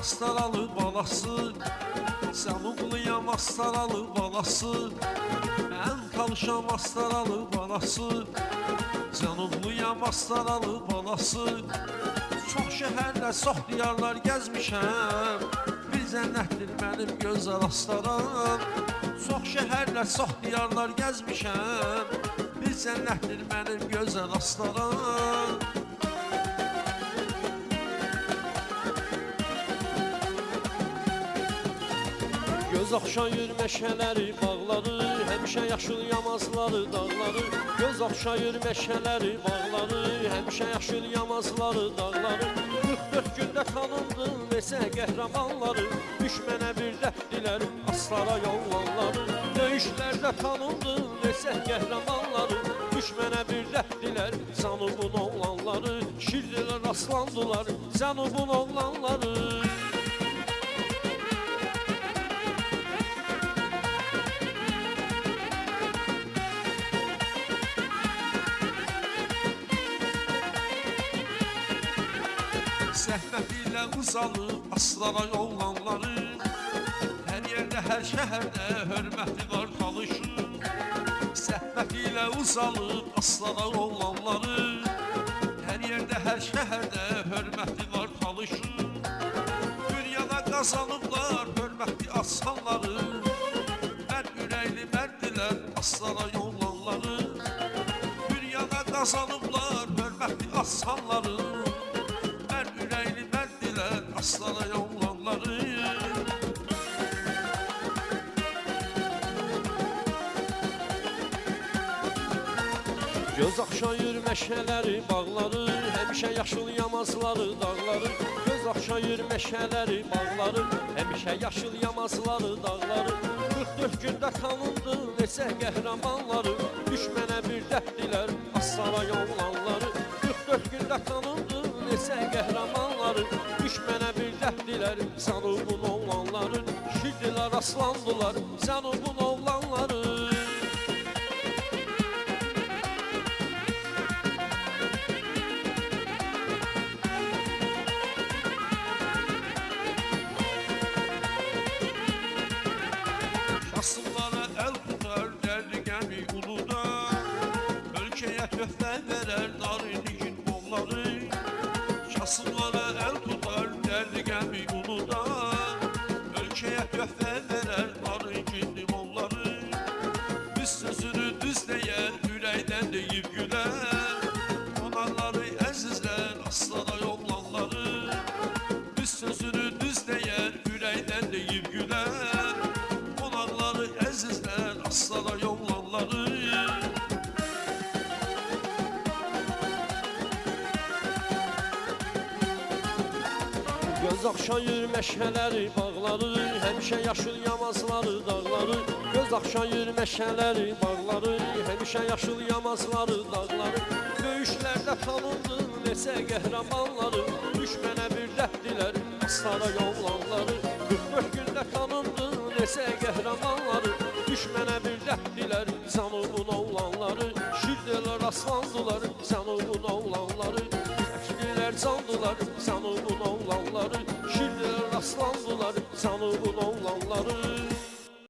Astaralı balası, Cənubluyam Astaralı balası, ən talışam Astaralı balası, Cənubluyam Astaralı balası. Çox şəhərlə, çox diyarlar gəzmişəm, bir cənnətdir mənim gözəl Astaram. Çox şəhərlə, çox diyarlar gəzmişəm, bir cənnətdir mənim gözəl Astaram. Göz oxşayır meşələri, bağları, həmişə yaşıl yamazları, dağları. Göz oxşayır meşələri, bağları, həmişə yaşıl yamazları, dağları. 44 gündə tanındı neçə qəhrəmanları, düşmənə bir dərdilər Astara yollanları. Döyüşlərdə tanındı neçə qəhrəmanları, düşmənə bir dərdilər Cənubun oğlanları. Şirdilər aslandılar Cənubun oğlanları. Zəhmət ilə uzanıb Astara yollanları, hər yerdə, hər şəhərdə hörməti var talışır. Zəhmət ilə uzanıb Astara yollanları, hər yerdə, hər şəhərdə hörməti var talışır. Dünyada qazanıblar hörmətli aslanları, mərd ürəkli mərdilər Astara yollanları. Dünyada qazanıblar hörmətli aslanları, Astara yollanları. Göz oxşayır meşələri, bağları, həmişə yaşıl yamazları, dağları. Göz oxşayır meşələri, bağları, həmişə yaşıl yamazları, dağları. 44 gündə tanındı neçə qəhrəmanları, düşmənə bir dərdilər Astara yollanları. 44 gündə tanındı neçə qəhrəmanları, düşmənə bir dərdilər Cənubun oğlanları. Şirdilər aslandılar Cənubun oğlanları. Kasımlara el tutar dərdi gəmi uluda, ölkəyə töhfə verər narinliyin molları. Kasımlara el tutar dərdi gəmi uluda, ölkəyə töhfə verər narinliyin molları. Düz sözünü düz deyər, ürəkdən deyib gülər, qonaqları əzizlər Astara yollanları. Düz sözünü düz deyər, ürəkdən deyib gülər, qonaqları əzizlər Astara yollanları. Göz oxşayır meşələri, bağları, həmişə yaşıl yamazları, dağları. Göz oxşayır meşələri, bağları, həmişə yaşıl yamazları, dağları. Döyüşlərdə tanındı neçə qəhrəmanları, düşmənə bir dərdilər Astara yollanları. 44 gündə tanındı neçə qəhrəmanları, düşmənə bir dərdilər Cənubun oğlanları. Şirdilər aslandılar Cənubun oğlanları, əkdilər candılar Cənubun oğlanları. Şirdilər aslandılar Cənubun